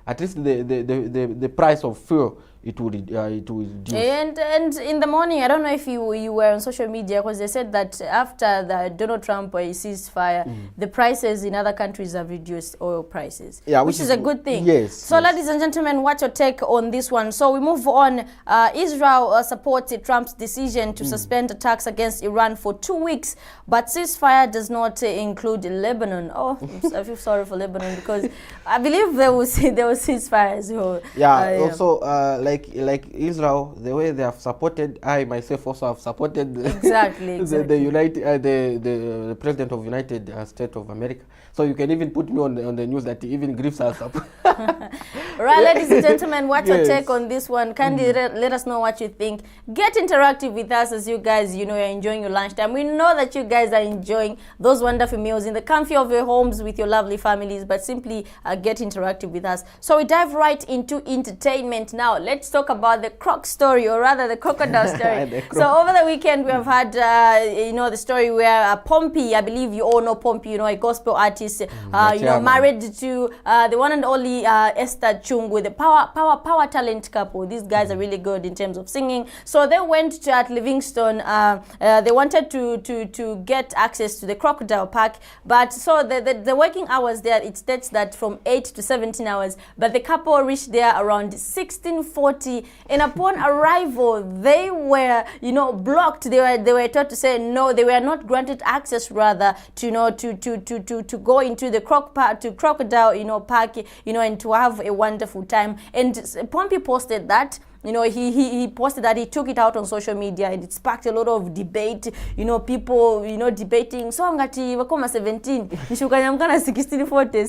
at least the price of fuel, it will reduce. And in the morning, I don't know if you were on social media, because they said that after the Donald Trump ceasefire, the prices in other countries have reduced, oil prices, which is a good thing. Yes. So, ladies and gentlemen, what's your take on this one? So we move on. Israel supported Trump's decision to suspend attacks against Iran for 2 weeks, but ceasefire does not include Lebanon. Oh, I feel sorry for Lebanon, because I believe they will ceasefire as well. Also like Israel, the way they have supported, I myself also have supported exactly. the president of United States of America. So you can even put me on the news that even Griff's are support. Right, ladies and gentlemen, what's your take on this one? Kindly let us know what you think. Get interactive with us as you guys, you know, you're enjoying your lunchtime. We know that you guys are enjoying those wonderful meals in the comfy of your homes with your lovely families, but simply get interactive with us. So we dive right into entertainment now. Let's talk about the croc story, or rather the crocodile story. So over the weekend, we have had, you know, the story where Pompey, I believe you all know Pompey, you know, a gospel artist, you know, married to the one and only Esther Chungu, the power talent couple. These guys are really good in terms of singing. So they went to at Livingstone. They wanted to get access to the Crocodile Park, but so the working hours there, it states that from 8 to 17 hours, but the couple reached there around 16:40, and upon arrival they were, you know, blocked. They were told to say no, they were not granted access rather to, you know, to go into the Crocodile, you know, park, you know, and to have a wonderful time. And Pompey posted that. You know, he posted that, he took it out on social media, and it sparked a lot of debate. You know, people, you know, debating. So ngati wakoma 17, nishukanyamkana 1640,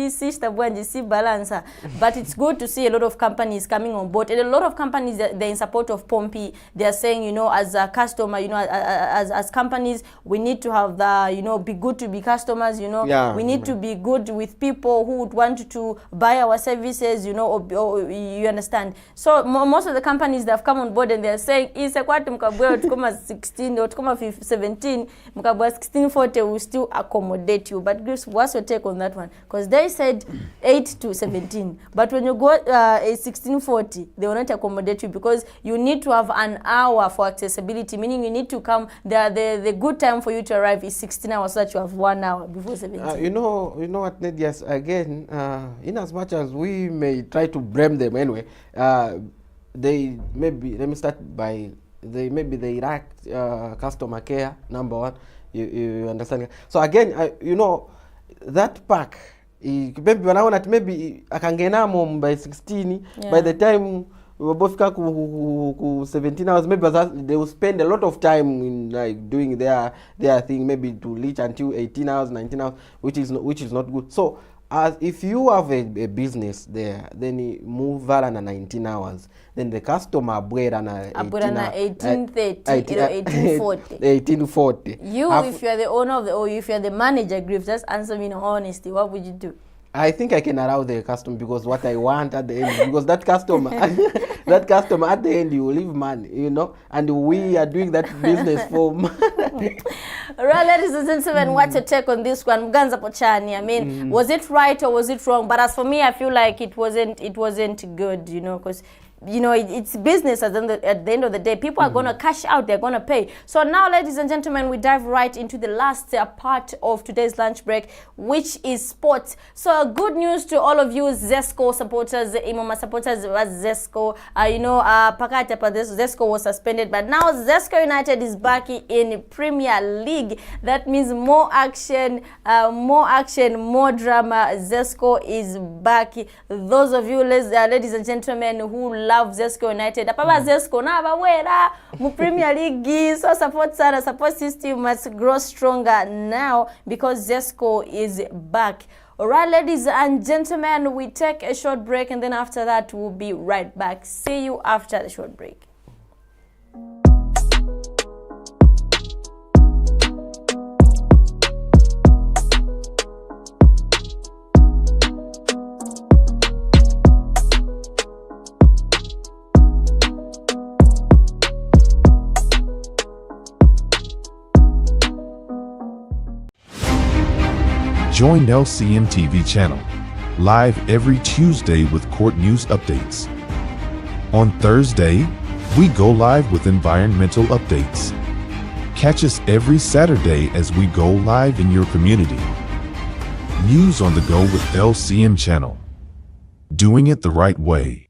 si stabwanji, si balancer. But it's good to see a lot of companies coming on board, and a lot of companies, they're in support of Pompey. They're saying, you know, as a customer, you know, as companies, we need to have the, you know, be good to be customers. You know, yeah, we need to be good with people who would want to buy our services. You know, or you understand. So most of the companies that have come on board, and they're saying isakwati mkabwa tukoma 16 or tukoma 17, mkabwa 1640 will still accommodate you. But Grace, what's your take on that one? Because they said 8 to 17, but when you go 1640, they will not accommodate you, because you need to have an hour for accessibility, meaning you need to come. The good time for you to arrive is 16 hours, so that you have 1 hour before 17. You know what, Nedias, again, in as much as we may try to blame them anyway, they maybe, let me start by, they lack customer care, number one. You understand? So again, you know, that park, maybe wanaona maybe akangenamo by 16, yeah. By the time wabofika ku 17 hours, maybe they will spend a lot of time in like doing their thing, maybe to reach until 18 hours, 19 hours, which is not good. So as if you have a business there, then you move on 19 hours, then the customer bred on 18:30, 18:40. You, if you are the owner of or if you are the manager, Griff, just answer me in honesty. What would you do? I think I can allow the customer, because what I want at the end, because that customer at the end, you will leave money, you know, and we are doing that business for money. Right, ladies and gentlemen, what's your take on this one? Mganza Pochani, I mean, was it right or was it wrong? But as for me, I feel like it wasn't good, you know, because, you know, it's business at the end of the day. People are going to cash out, they're going to pay. So now, ladies and gentlemen, we dive right into the last part of today's lunch break, which is sports. So good news to all of you Zesco supporters, Imoma supporters of Zesco. You know, Pakati Zesco was suspended, but now Zesco United is back in Premier League. That means more action, more drama. Zesco is back. Those of you, ladies and gentlemen, who love Zesco United, apaba Zesco na bawera mu Premier League, so support system must grow stronger now because Zesco is back. Alright, ladies and gentlemen, we take a short break, and then after that we'll be right back. See you after the short break. Join LCM TV channel, live every Tuesday with court news updates. On Thursday, we go live with environmental updates. Catch us every Saturday as we go live in your community. News on the go with LCM channel. Doing it the right way.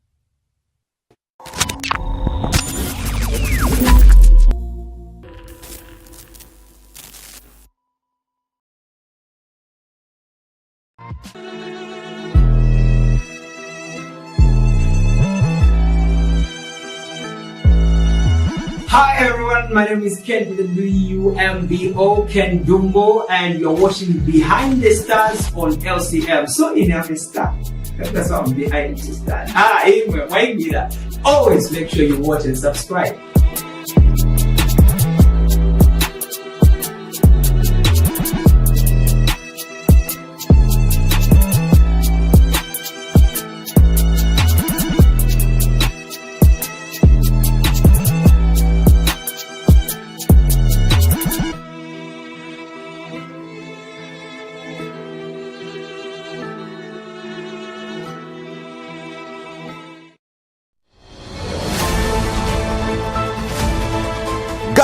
Hi everyone, my name is Ken with the WMBO, Ken Dumbo, and you're watching Behind the Stars on LCM. So enough is that. That's why I'm behind the stars. Anyway, why me that? Always make sure you watch and subscribe.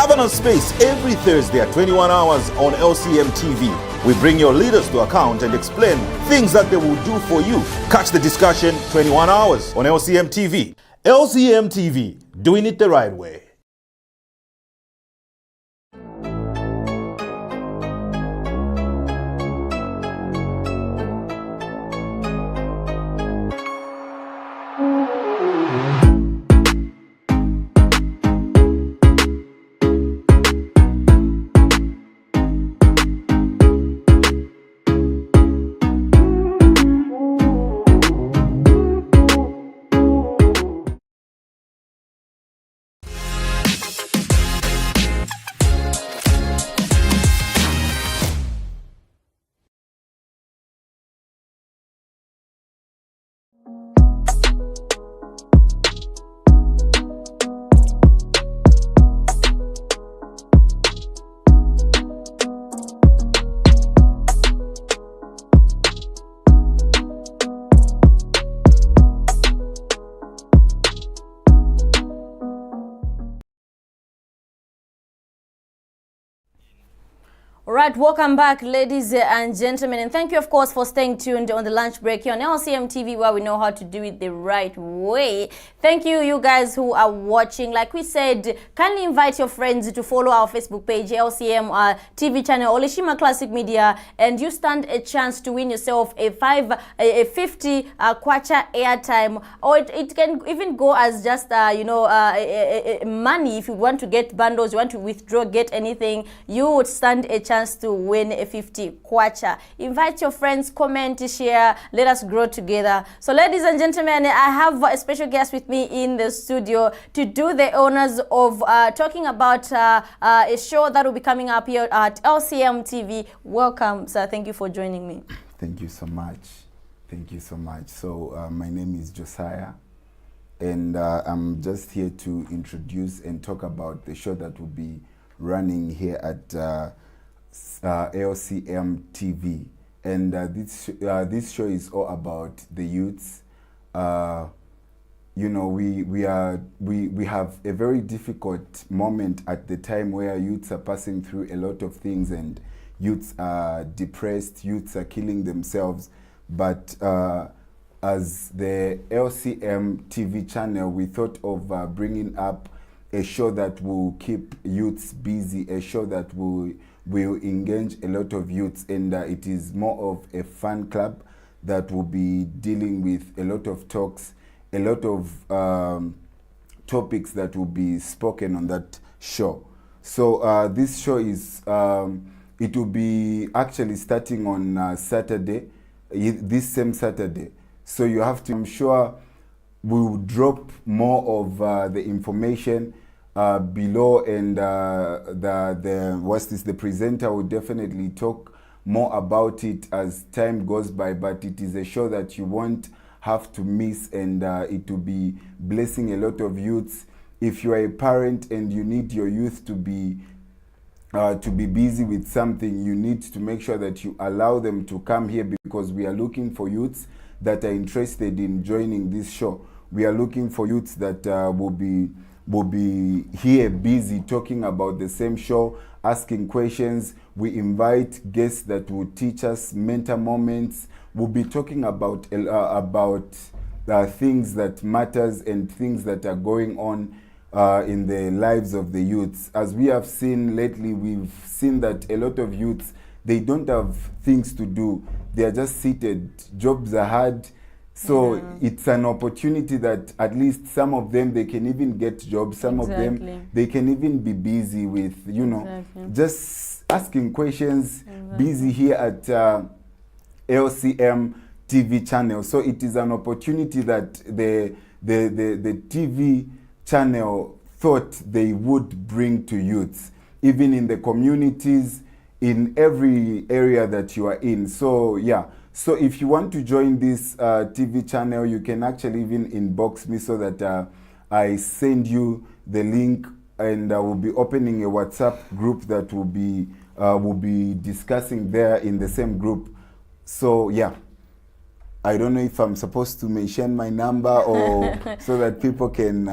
Governor Space every Thursday at 21 hours on LCM TV. We bring your leaders to account and explain things that they will do for you. Catch the discussion 21 hours on LCM TV. LCM TV, doing it the right way. All right, welcome back, ladies and gentlemen, and thank you, of course, for staying tuned on the lunch break here on LCM TV, where we know how to do it the right way. Thank you, you guys who are watching. Like we said, kindly invite your friends to follow our Facebook page, LCM TV channel, Oleshima Classic Media, and you stand a chance to win yourself a 50 kwacha airtime, or it can even go as just money. If you want to get bundles, you want to withdraw, get anything, you would stand a chance to win a 50 kwacha. Invite your friends, comment, share, let us grow together. So ladies and gentlemen, I have a special guest with me in the studio to do the honors of talking about a show that will be coming up here at LCM TV. Welcome, sir. Thank you for joining me. Thank you so much. Thank you so much. So my name is Josiah, and I'm just here to introduce and talk about the show that will be running here at LCM TV, and this show is all about the youths. You know, we have a very difficult moment at the time where youths are passing through a lot of things, and youths are depressed, youths are killing themselves. But as the LCM TV channel, we thought of bringing up a show that will keep youths busy, a show that will engage a lot of youths, and it is more of a fun club that will be dealing with a lot of talks, a lot of topics that will be spoken on that show. So this show is, it will be actually starting on Saturday, this same Saturday. So you have to, I'm sure we will drop more of the information below, and the presenter will definitely talk more about it as time goes by. But it is a show that you won't have to miss, and it will be blessing a lot of youths. If you are a parent and you need your youth to be busy with something, you need to make sure that you allow them to come here, because we are looking for youths that are interested in joining this show. We are looking for youths that will be here busy talking about the same show, asking questions. We invite guests that will teach us mentor moments. We'll be talking about things that matters and things that are going on in the lives of the youths. As we have seen lately, we've seen that a lot of youths, they don't have things to do. They are just seated. Jobs are hard. So it's an opportunity that at least some of them, they can even get jobs. Some of them, they can even be busy with, you know, just asking questions, busy here at LCM TV channel. So it is an opportunity that the TV channel thought they would bring to youths, even in the communities, in every area that you are in. So yeah. So if you want to join this TV channel, you can actually even inbox me so that I send you the link, and I will be opening a WhatsApp group that will be discussing there in the same group. So yeah, I don't know if I'm supposed to mention my number or so that people can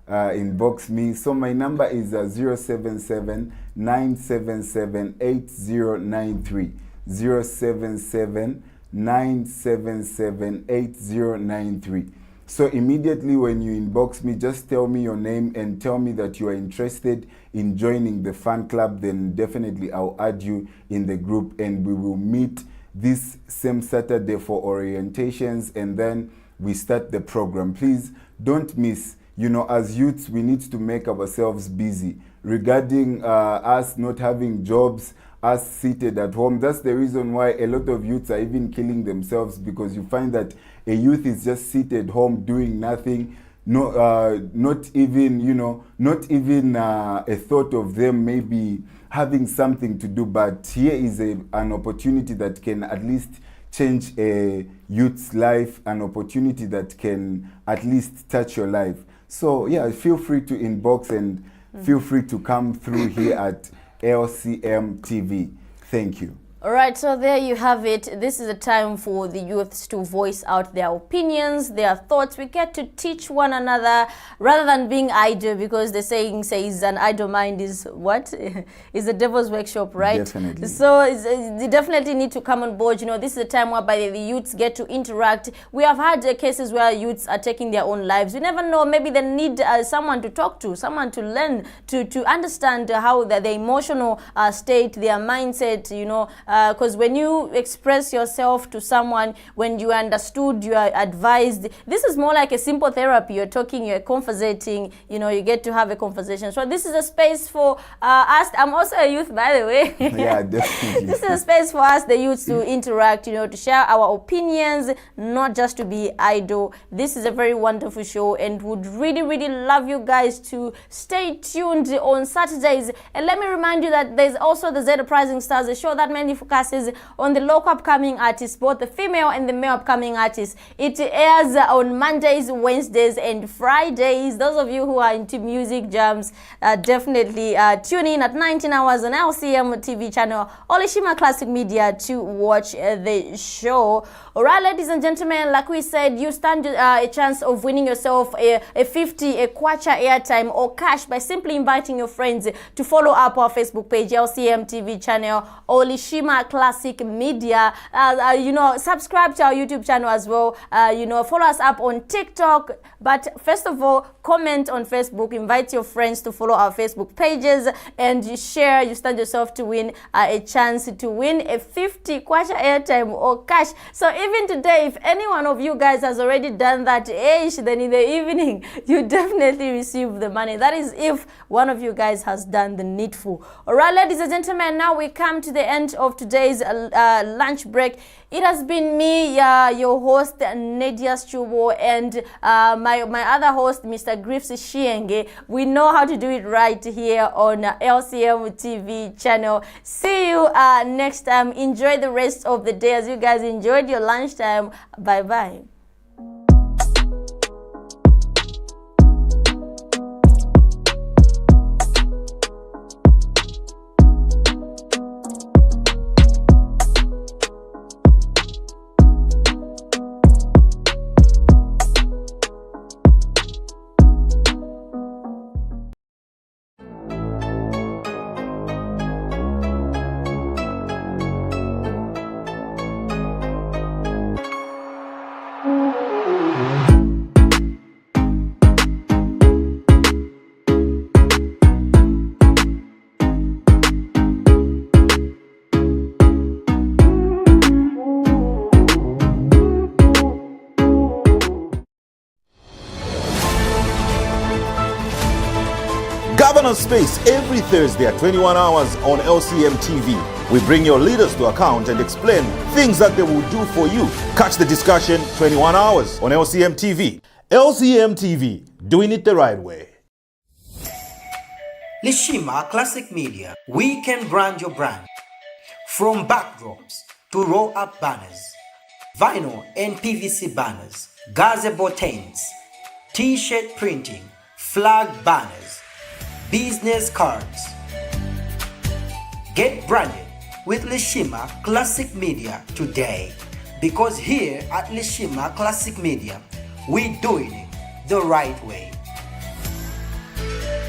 inbox me. So my number is 077-977-8093. 077-977-8093. So immediately when you inbox me, just tell me your name and tell me that you are interested in joining the fan club. Then definitely I'll add you in the group, and we will meet this same Saturday for orientations, and then we start the program. Please don't miss. You know, as youths, we need to make ourselves busy. Regarding us not having jobs, us seated at home, that's the reason why a lot of youths are even killing themselves, because you find that a youth is just seated home doing nothing. No, not even, you know, not even a thought of them maybe having something to do. But here is an opportunity that can at least change a youth's life, an opportunity that can at least touch your life. So yeah, feel free to inbox and feel free to come through here at LCM TV. Thank you. All right, so there you have it. This is a time for the youths to voice out their opinions, their thoughts. We get to teach one another rather than being idle, because the saying says an idle mind is what? Is the devil's workshop, right? Definitely. So they definitely need to come on board. You know, this is a time whereby the youths get to interact. We have had cases where youths are taking their own lives. You never know, maybe they need someone to talk to, someone to learn, to understand how their emotional state, their mindset, you know, because when you express yourself to someone, when you are understood, you are advised, this is more like a simple therapy. You're talking, you're conversating, you know, you get to have a conversation. So this is a space for us. I'm also a youth, by the way. Yeah, definitely. This is a space for us, the youth, to interact, you know, to share our opinions, not just to be idle. This is a very wonderful show, and would really, really love you guys to stay tuned on Saturdays. And let me remind you that there's also the Zeta Rising Stars, a show that mainly focuses on the local upcoming artists, both the female and the male upcoming artists. It airs on Mondays, Wednesdays, and Fridays. Those of you who are into music jams, definitely tune in at 19 hours on LCM TV channel, Olishima Classic Media, to watch the show. All right, ladies and gentlemen, like we said, you stand a chance of winning yourself a 50 kwacha airtime or cash by simply inviting your friends to follow up our Facebook page, LCM TV channel, Olishima Classic Media. You know, subscribe to our YouTube channel as well. You know, follow us up on TikTok. But first of all, comment on Facebook. Invite your friends to follow our Facebook pages, and you share. You stand yourself to win a chance to win a 50 kwacha airtime or cash. So even today, if any one of you guys has already done that, then in the evening you definitely receive the money. That is if one of you guys has done the needful. All right, ladies and gentlemen, now we come to the end of today's lunch break. It has been me, your host, Nadia Chubo, and my other host, Mr. Griffs Shienge. We know how to do it right here on LCM TV channel. See you next time. Enjoy the rest of the day as you guys enjoyed your lunchtime. Bye-bye. Governance Space every Thursday at 21 hours on LCM TV. We bring your leaders to account and explain things that they will do for you. Catch the discussion 21 hours on LCM TV. LCM TV, doing it the right way. Lishima Classic Media, we can brand your brand. From backdrops to roll-up banners, vinyl and PVC banners, gazebo tents, t-shirt printing, flag banners, business cards. Get branded with Lishima Classic Media today, because here at Lishima Classic Media, we're doing it the right way.